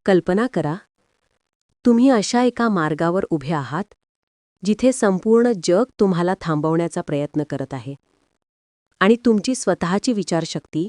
कल्पना करा, तुम्ही अशा एका मार्गावर उभे आहात जिथे संपूर्ण जग तुम्हाला थांबवण्याचा प्रयत्न करत आहे आणि तुमची स्वतःची विचारशक्ती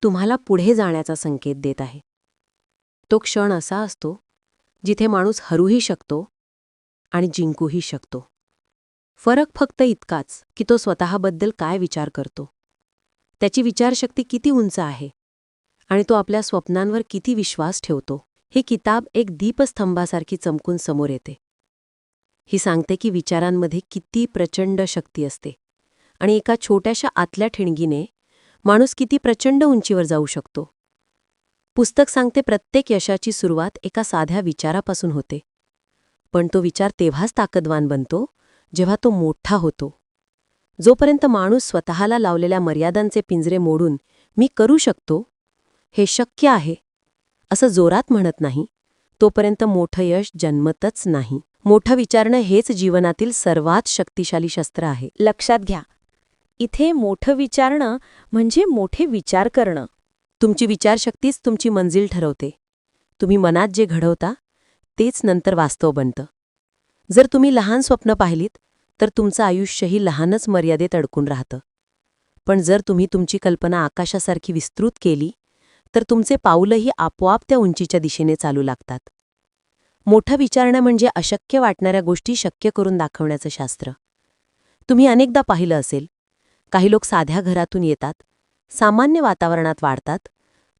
तुम्हाला पुढे जाण्याचा संकेत देत आहे. तो क्षण असा असतो जिथे माणूस हरूही शकतो आणि जिंकूही शकतो. फरक फक्त इतकाच की तो स्वतःबद्दल काय विचार करतो, त्याची विचारशक्ती किती उंच आहे आणि तो आपल्या स्वप्नांवर किती विश्वास ठेवतो. ही किताब एक दीपस्तंभासारखी चमकून समोर येते. ही सांगते की विचारांमध्ये किती प्रचंड शक्ती असते आणि एका छोट्याशा आतल्या ठिणगीने माणूस किती प्रचंड उंचीवर जाऊ शकतो. पुस्तक सांगते प्रत्येक यशाची सुरुवात एका साध्या विचारापासून होते, पण तो विचार तेव्हाच ताकदवान बनतो जेव्हा तो मोठा होतो. जोपर्यंत माणूस स्वतःला लावलेल्या मर्यादांचे पिंजरे मोडून मी करू शकतो, हे शक्य आहे असं जोरात म्हणत नाही, तोपर्यंत मोठं यश जन्मतच नाही. मोठं विचारणं हेच जीवनातील सर्वात शक्तिशाली शस्त्र आहे. लक्षात घ्या, इथे मोठं विचारणं म्हणजे मोठे विचार करणं. तुमची विचारशक्तीच तुमची मंजिल ठरवते. तुम्ही मनात जे घडवता तेच नंतर वास्तव बनतं. जर तुम्ही लहान स्वप्न पाहिलीत तर तुमचं आयुष्यही लहानच मर्यादेत अडकून राहतं. पण जर तुम्ही तुमची कल्पना आकाशासारखी विस्तृत केली तर तुमचे पाऊलही आपोआप त्या उंचीच्या दिशेने चालू लागतात. मोठं विचारणं म्हणजे अशक्य वाटणाऱ्या गोष्टी शक्य करून दाखवण्याचं शास्त्र. तुम्ही अनेकदा पाहिलं असेल, काही लोक साध्या घरातून येतात, सामान्य वातावरणात वाढतात,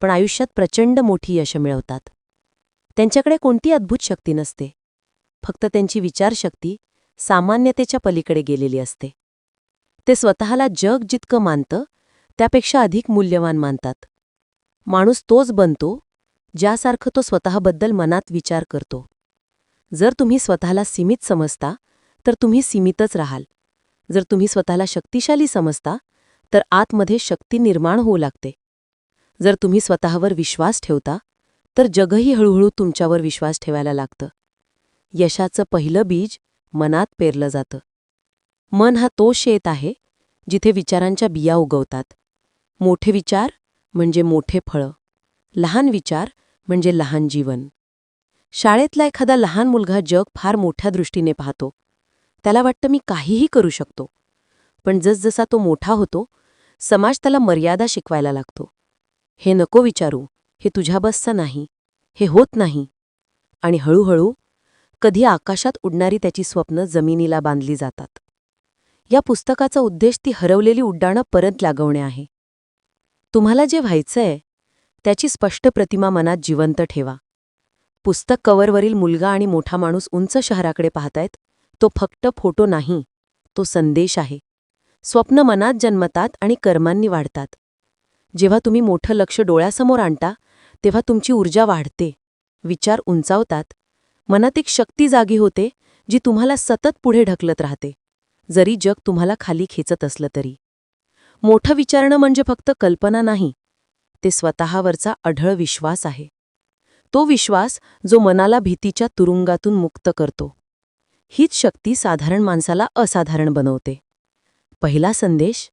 पण आयुष्यात प्रचंड मोठी यश मिळवतात. त्यांच्याकडे कोणती अद्भुत शक्ती नसते, फक्त त्यांची विचारशक्ती सामान्यतेच्या पलीकडे गेलेली असते. ते स्वतःला जग जितकं मानतं त्यापेक्षा अधिक मूल्यवान मानतात. माणूस तोच बनतो ज्यासारखं तो स्वतःबद्दल मनात विचार करतो. जर तुम्ही स्वतःला सीमित समजता तर तुम्ही सीमितच राहाल. जर तुम्ही स्वतःला शक्तिशाली समजता तर आतमध्ये शक्ती निर्माण होऊ लागते. जर तुम्ही स्वतःवर विश्वास ठेवता तर जगही हळूहळू तुमच्यावर विश्वास ठेवायला लागतं. यशाचं पहिलं बीज मनात पेरलं जातं. मन हा तो शेत आहे जिथे विचारांच्या बिया उगवतात. मोठे विचार म्हणजे मोठे फळं, लहान विचार म्हणजे लहान जीवन. शाळेतला एखादा लहान मुलगा जग फार मोठ्या दृष्टीने पाहतो. त्याला वाटतं मी काहीही करू शकतो. पण जसजसा तो मोठा होतो, समाज त्याला मर्यादा शिकवायला लागतो. हे नको विचारू, हे तुझ्या बसचं नाही, हे होत नाही. आणि हळूहळू कधी आकाशात उडणारी त्याची स्वप्न जमिनीला बांधली जातात. या पुस्तकाचा उद्देश ती हरवलेली उड्डाणं परत लागवणे आहे. तुम्हाला जे व्हायचंय त्याची स्पष्ट प्रतिमा मनात जिवंत ठेवा. पुस्तक कव्हरवरील मुलगा आणि मोठा माणूस उंच शहराकडे पाहतायत, तो फक्त फोटो नाही, तो संदेश आहे. स्वप्न मनात जन्मतात आणि कर्मांनी वाढतात. जेव्हा तुम्ही मोठं लक्ष डोळ्यासमोर आणता तेव्हा तुमची ऊर्जा वाढते, विचार उंचावतात, मनात एक शक्ती जागी होते जी तुम्हाला सतत पुढे ढकलत राहते, जरी जग तुम्हाला खाली खेचत असलं तरी. मोठं विचारणं म्हणजे फक्त कल्पना नाही, ते स्वतःवरचा अढळ विश्वास आहे. तो विश्वास जो मनाला भीतीच्या तुरुंगातून मुक्त करतो. हीच शक्ती साधारण माणसाला असाधारण बनवते. पहिला संदेश: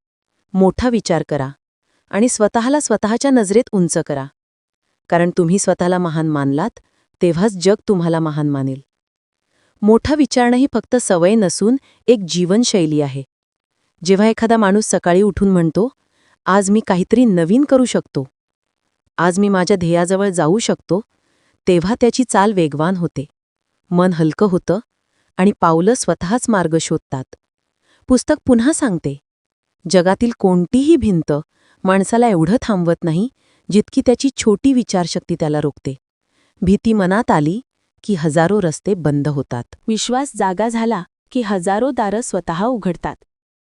मोठा विचार करा आणि स्वतःला स्वतःच्या नजरेत उंच करा. कारण तुम्ही स्वतःला महान मानलात तेव्हाच जग तुम्हाला महान मानेल. मोठा विचारणं ही फक्त सवय नसून एक जीवनशैली आहे. जेव्हा एखादा माणूस सकाळी उठून म्हणतो, आज मी काहीतरी नवीन करू शकतो, आज मी माझ्या ध्येयाजवळ जाऊ शकतो, तेव्हा त्याची चाल वेगवान होते, मन हलकं होतं आणि पावलं स्वतःच मार्ग शोधतात. पुस्तक पुन्हा सांगते, जगातील कोणतीही भिंत माणसाला एवढं थांबवत नाही जितकी त्याची छोटी विचारशक्ती त्याला रोखते. भीती मनात आली की हजारो रस्ते बंद होतात. विश्वास जागा झाला की हजारो दारं स्वतः उघडतात.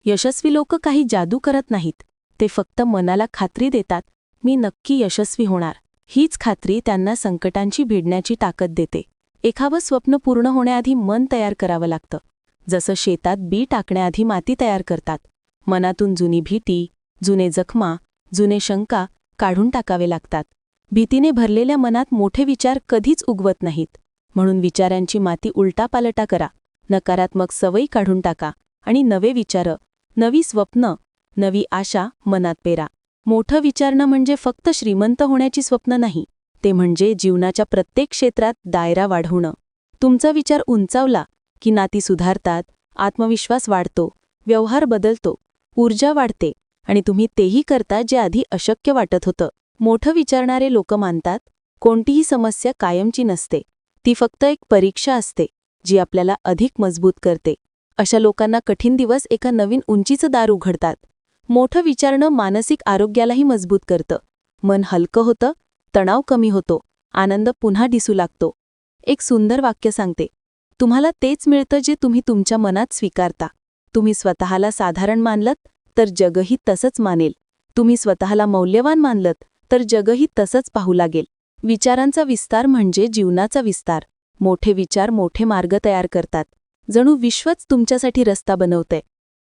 यशस्वी लोक काही जादू करत नाहीत, ते फक्त मनाला खात्री देतात, मी नक्की यशस्वी होणार. हीच खात्री त्यांना संकटांची भिडण्याची ताकद देते. एखावं स्वप्न पूर्ण होण्याआधी मन तयार करावं लागतं. जसं शेतात बी टाकण्याआधी माती तयार करतात. मनातून जुनी भीती, जुने जखमा, जुने शंका काढून टाकावे लागतात. भीतीने भरलेल्या मनात मोठे विचार कधीच उगवत नाहीत. म्हणून विचारांची माती उलटापालटा करा, नकारात्मक सवयी काढून टाका आणि नवे विचार, नवी स्वप्न, नवी आशा मनात पेरा. मोठं विचारणं म्हणजे फक्त श्रीमंत होण्याची स्वप्न नाही, ते म्हणजे जीवनाच्या प्रत्येक क्षेत्रात दायरा वाढवणं. तुमचा विचार उंचावला की नाती सुधारतात, आत्मविश्वास वाढतो, व्यवहार बदलतो, ऊर्जा वाढते आणि तुम्ही तेही करता जे आधी अशक्य वाटत होतं. मोठं विचारणारे लोक मानतात, कोणतीही समस्या कायमची नसते. ती फक्त एक परीक्षा असते, जी आपल्याला अधिक मजबूत करते. अशा लोकांना कठीण दिवस एका नवीन उंचीचं दार उघडतात. मोठं विचारणं मानसिक आरोग्यालाही मजबूत करतं. मन हलकं होतं, तणाव कमी होतो, आनंद पुन्हा दिसू लागतो. एक सुंदर वाक्य सांगते, तुम्हाला तेच मिळतं जे तुम्ही तुमच्या मनात स्वीकारता. तुम्ही स्वतःला साधारण मानलत तर जगही तसंच मानेल. तुम्ही स्वतःला मौल्यवान मानलत तर जगही तसंच पाहू लागेल. विचारांचा विस्तार म्हणजे जीवनाचा विस्तार. मोठे विचार मोठे मार्ग तयार करतात. जणू विश्वच तुमच्यासाठी रस्ता बनवतंय.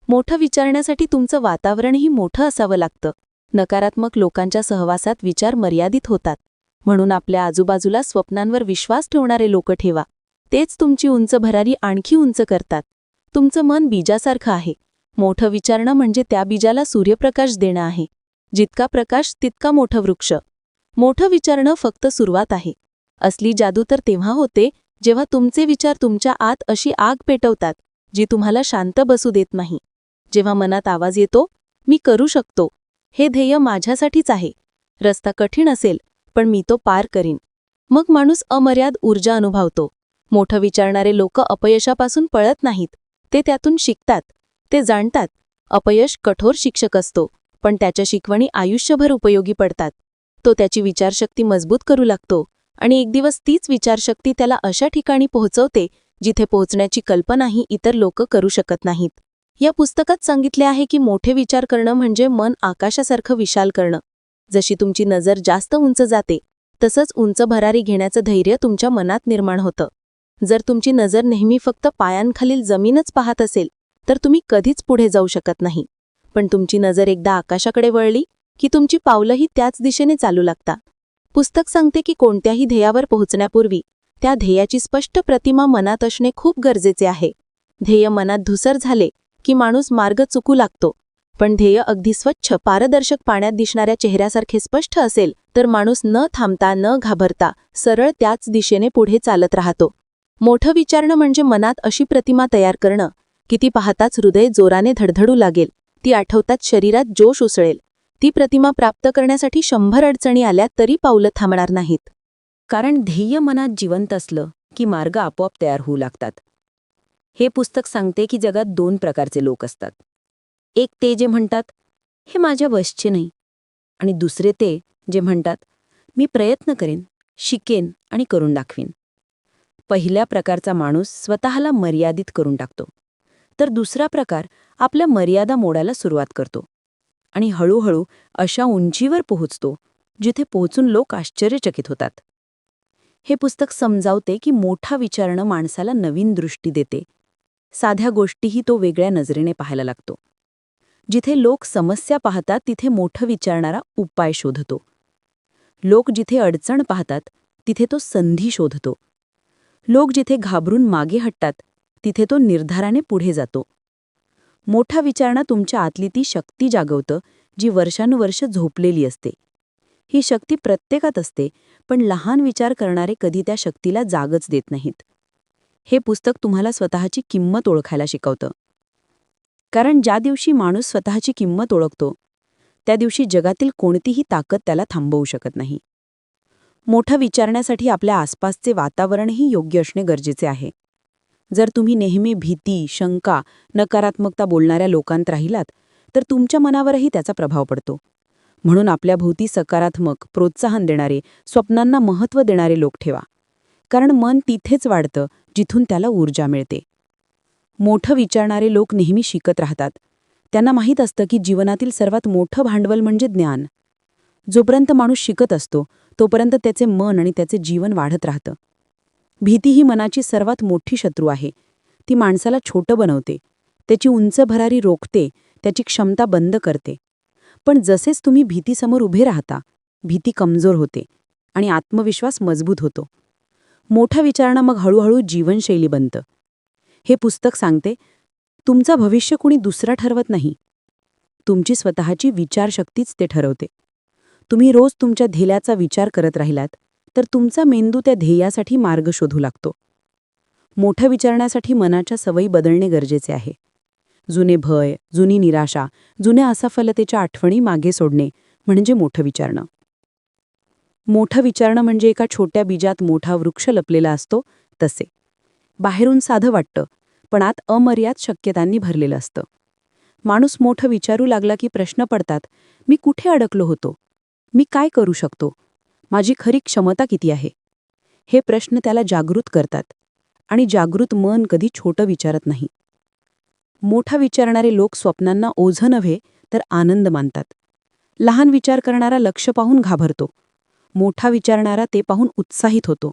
मोठं विचारण्यासाठी तुमचं वातावरणही मोठं असावं लागतं. नकारात्मक लोकांच्या सहवासात विचार मर्यादित होतात. म्हणून आपल्या आजूबाजूला स्वप्नांवर विश्वास ठेवणारे लोक ठेवा. तेच तुमची उंच भरारी आणखी उंच करतात. तुमचं मन बीजासारखं आहे. मोठं विचारणं म्हणजे त्या बीजाला सूर्यप्रकाश देणं आहे. जितका प्रकाश तितका मोठं वृक्ष. मोठं विचारणं फक्त सुरुवात आहे. असली जादू तर तेव्हा होते जेव्हा तुमचे विचार तुमच्या आत अशी आग पेटवतात जी तुम्हाला शांत बसू देत नाही. जेव्हा मनात आवाज येतो, मी करू शकतो, हे ध्येय माझ्यासाठीच आहे, रस्ता कठीण असेल पण मी तो पार करीन, मग माणूस अमर्याद ऊर्जा अनुभवतो. मोठं विचारणारे लोक अपयशापासून पळत नाहीत, ते त्यातून शिकतात. ते जाणतात, अपयश कठोर शिक्षक असतो, पण त्याच्या शिकवणी आयुष्यभर उपयोगी पडतात. तो त्याची विचारशक्ती मजबूत करू लागतो आणि एक दिवस तीच विचारशक्ती त्याला अशा ठिकाणी पोहोचवते जिथे पोहोचण्याची कल्पनाही इतर लोक करू शकत नाहीत. या पुस्तकात सांगितले आहे की मोठे विचार करणं म्हणजे मन आकाशासारखं विशाल करणं. जशी तुमची नजर जास्त उंच जाते, तसंच उंच भरारी घेण्याचं धैर्य तुमच्या मनात निर्माण होतं. जर तुमची नजर नेहमी फक्त पायांखालील जमीनच पाहत असेल, तर तुम्ही कधीच पुढे जाऊ शकत नाही. पण तुमची नजर एकदा आकाशाकडे वळली की तुमची पावलंही त्याच दिशेने चालू लागतात. पुस्तक सांगते की कोणत्याही ध्येयावर पोहोचण्यापूर्वी त्या ध्येयाची स्पष्ट प्रतिमा मनात असणे खूप गरजेचे आहे. ध्येय मनात धुसर झाले की माणूस मार्ग चुकू लागतो, पण ध्येय अगदी स्वच्छ पारदर्शक पाण्यात दिसणाऱ्या चेहऱ्यासारखे स्पष्ट असेल तर माणूस न थांबता न घाबरता सरळ त्याच दिशेने पुढे चालत राहतो. मोठं विचारणं म्हणजे मनात अशी प्रतिमा तयार करणं की ती पाहताच हृदय जोराने धडधडू लागेल, ती आठवताच शरीरात जोश उसळेल. ती प्रतिमा प्राप्त करण्यासाठी 100 अडचणी आल्या तरी पावलं थांबणार नाहीत. कारण ध्येय मनात जिवंत असलं की मार्ग आपोआप तयार होऊ लागतात. हे पुस्तक सांगते की जगात 2 प्रकारचे लोक असतात. एक ते जे म्हणतात, हे माझ्या वशचे नाही, आणि दुसरे ते जे म्हणतात, मी प्रयत्न करेन, शिकेन आणि करून दाखवीन. पहिल्या प्रकारचा माणूस स्वतःला मर्यादित करून टाकतो, तर दुसरा प्रकार आपल्या मर्यादा मोडायला सुरुवात करतो आणि हळूहळू अशा उंचीवर पोहोचतो जिथे पोहोचून लोक आश्चर्यचकित होतात. हे पुस्तक समजावते की मोठा विचारणं माणसाला नवीन दृष्टी देते. साध्या गोष्टीही तो वेगळ्या नजरेने पाहायला लागतो. जिथे लोक समस्या पाहतात तिथे मोठं विचारणारा उपाय शोधतो. लोक जिथे अडचण पाहतात तिथे तो संधी शोधतो. लोक जिथे घाबरून मागे हटतात तिथे तो निर्धाराने पुढे जातो. मोठा विचारणा तुमच्या आतली ती शक्ती जागवतं जी वर्षानुवर्ष झोपलेली असते. ही शक्ती प्रत्येकात असते, पण लहान विचार करणारे कधी त्या शक्तीला जागच देत नाहीत. हे पुस्तक तुम्हाला स्वतःची किंमत ओळखायला शिकवतं. कारण ज्या दिवशी माणूस स्वतःची किंमत ओळखतो, त्या दिवशी जगातील कोणतीही ताकद त्याला थांबवू शकत नाही. मोठं विचारण्यासाठी आपल्या आसपासचे वातावरणही योग्य असणे गरजेचे आहे. जर तुम्ही नेहमी भीती, शंका, नकारात्मकता बोलणाऱ्या लोकांत राहिलात, तर तुमच्या मनावरही त्याचा प्रभाव पडतो. म्हणून आपल्या भोवती सकारात्मक, प्रोत्साहन देणारे, स्वप्नांना महत्त्व देणारे लोक ठेवा. कारण मन तिथेच वाढतं जिथून त्याला ऊर्जा मिळते. मोठं विचारणारे लोक नेहमी शिकत राहतात. त्यांना माहीत असतं की जीवनातील सर्वात मोठं भांडवल म्हणजे ज्ञान. जोपर्यंत माणूस शिकत असतो, तोपर्यंत त्याचे मन आणि त्याचे जीवन वाढत राहतं. भीती ही मनाची सर्वात मोठी शत्रू आहे. ती माणसाला छोटं बनवते, त्याची उंच भरारी रोखते, त्याची क्षमता बंद करते. पण जसेच तुम्ही भीतीसमोर उभे राहता, भीती कमजोर होते आणि आत्मविश्वास मजबूत होतो. मोठा विचारणं मग हळूहळू जीवनशैली बनतं. हे पुस्तक सांगते, तुमचं भविष्य कुणी दुसरा ठरवत नाही. तुमची स्वतःची विचारशक्तीच ते ठरवते. तुम्ही रोज तुमच्या ध्येयाचा विचार करत राहिलात तर तुमचा मेंदू त्या ध्येयासाठी मार्ग शोधू लागतो. मोठं विचारण्यासाठी मनाच्या सवयी बदलणे गरजेचे आहे. जुने भय, जुनी निराशा, जुन्या असफलतेच्या आठवणी मागे सोडणे म्हणजे मोठं विचारणं. मोठं विचारणं म्हणजे एका छोट्या बीजात मोठा वृक्ष लपलेला असतो तसे. बाहेरून साधं वाटतं, पण आत अमर्याद शक्यतांनी भरलेलं असतं. माणूस मोठं विचारू लागला की प्रश्न पडतात, मी कुठे अडकलो होतो? मी काय करू शकतो? माझी खरी क्षमता किती आहे? हे प्रश्न त्याला जागृत करतात. आणि जागृत मन कधी छोटं विचारत नाही. मोठा विचारणारे लोक स्वप्नांना ओझं नव्हे तर आनंद मानतात. लहान विचार करणारा लक्ष पाहून घाबरतो. मोठा विचारणारा ते पाहून उत्साहित होतो.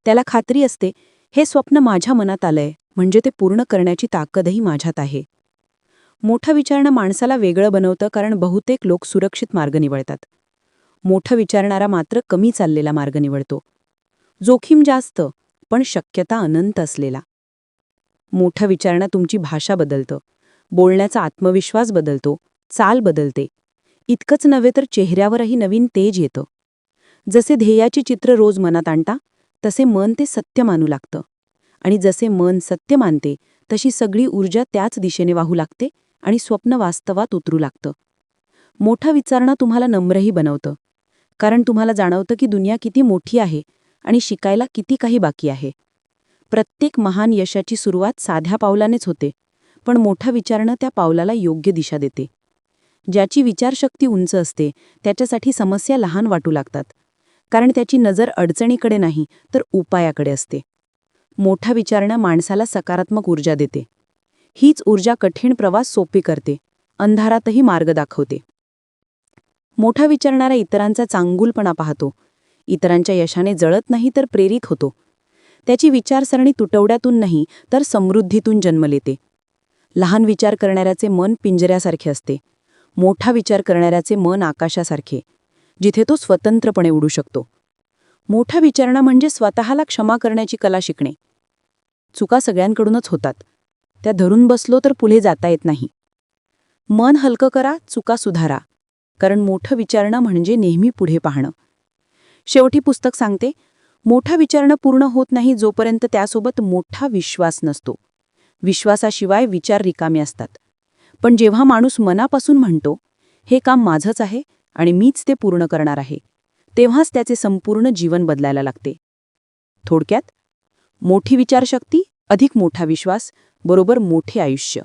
त्याला खात्री असते, हे स्वप्न माझ्या मनात आलंय म्हणजे ते पूर्ण करण्याची ताकदही माझ्यात आहे. मोठं विचारणं माणसाला वेगळं बनवतं कारण बहुतेक लोक सुरक्षित मार्ग निवडतात. मोठं विचारणारा मात्र कमी चाललेला मार्ग निवडतो. जोखीम जास्त, पण शक्यता अनंत असलेला. मोठं विचारणं तुमची भाषा बदलतं. बोलण्याचा आत्मविश्वास बदलतो, चाल बदलते. इतकंच नव्हे तर चेहऱ्यावरही नवीन तेज येतं. जसे ध्येयाची चित्र रोज मनात आणता, तसे मन ते सत्य मानू लागतं. आणि जसे मन सत्य मानते, तशी सगळी ऊर्जा त्याच दिशेने वाहू लागते आणि स्वप्न वास्तवात उतरू लागतं. मोठं विचारणं तुम्हाला नम्रही बनवतं. कारण तुम्हाला जाणवतं की दुनिया किती मोठी आहे आणि शिकायला किती काही बाकी आहे. प्रत्येक महान यशाची सुरुवात साध्या पावलानेच होते, पण मोठं विचारणं त्या पावलाला योग्य दिशा देते. ज्याची विचारशक्ती उंच असते, त्याच्यासाठी समस्या लहान वाटू लागतात. कारण त्याची नजर अडचणीकडे नाही, तर उपायाकडे असते. मोठा विचारणं माणसाला सकारात्मक ऊर्जा देते. हीच ऊर्जा कठीण प्रवास सोपे करते, अंधारातही मार्ग दाखवते. मोठा विचारणारा इतरांचा चांगुलपणा पाहतो. इतरांच्या यशाने जळत नाही तर प्रेरित होतो. त्याची विचारसरणी तुटवड्यातून नाही तर समृद्धीतून जन्म लेते. लहान विचार करणाऱ्याचे मन पिंजऱ्यासारखे असते. मोठा विचार करणाऱ्याचे मन आकाशासारखे, जिथे तो स्वतंत्रपणे उडू शकतो. मोठा विचारणं म्हणजे स्वतःला क्षमा करण्याची कला शिकणे. चुका सगळ्यांकडूनच होतात. त्या धरून बसलो तर पुढे जाता येत नाही. मन हलकं करा, चुका सुधारा. कारण मोठं विचारणं म्हणजे नेहमी पुढे पाहणं. शेवटी पुस्तक सांगते, मोठा विचारणं पूर्ण होत नाही जोपर्यंत त्यासोबत मोठा विश्वास नसतो. विश्वासाशिवाय विचार रिकामे असतात. पण जेव्हा माणूस मनापासून म्हणतो, हे काम माझंच आहे आणि मीच ते पूर्ण करणार आहे, तेव्हाच त्याचे संपूर्ण जीवन बदलायला लागते. थोडक्यात, मोठी विचारशक्ती अधिक मोठा विश्वास बरोबर मोठे आयुष्य.